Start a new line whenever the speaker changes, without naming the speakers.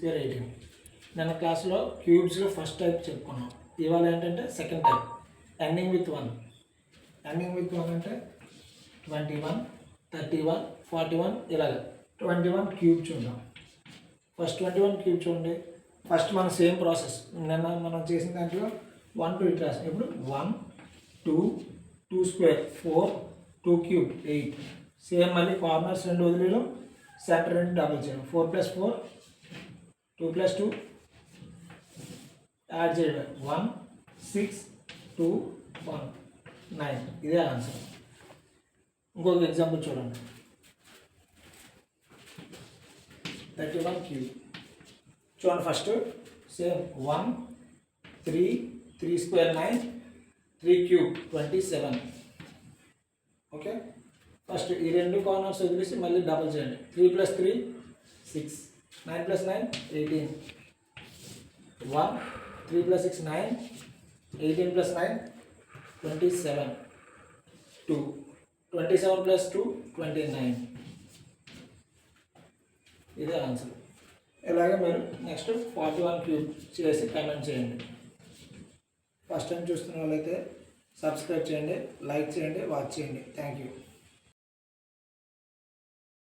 Square 18. నిన్న క్లాస్లో క్యూబ్స్లో first type చెప్పుకున్నాం. ఇవాళ ఏంటంటే second type, ending with 1. Ending with 1 అంటే 21, 31, 41 ఇలాగ 21 క్యూబ్ చూద్దాం. ఫస్ట్ 21 క్యూబ్ చూడండి. ఫస్ట్ మన సేమ్ ప్రాసెస్ నిన్న మనం చేసిన దాంట్లో 1 2 ఇటు రాసాం. ఇప్పుడు 1 2 2 స్క్వేర్ 4 2 క్యూబ్ 8. సేమ్ మళ్ళీ కార్నర్స్ 2 వదిలేయడం, సెంటర్ 2 డబుల్ చేయడం. 4 + 4 2 + 2 యాడ్ చేయడం 1 6 2 1 9. ఇదే ఆన్సర్. ఇంకొక ఎగ్జాంపుల్ చూడండి. 31 క్యూబ్ చూడండి. First same 1 3 3 square 9 3 cube 27. Okay, first ఈ 2 కార్నర్స్ వదిలేసి మళ్ళీ డబుల్ చేయండి. 3 + 3 6 9 + 9 18 1 3 + 6 9 18 + 9 27 2 27 + 2 29. ఇదే ఆన్సర్. ఇలాగే మీరు నెక్స్ట్ 41 క్యూబ్ చేసి కామెంట్ చేయండి. ఫస్ట్ టైం చూస్తున్న వాళ్ళైతే సబ్స్క్రైబ్ చేయండి, లైక్ చేయండి, వాచ్ చేయండి. Thank you.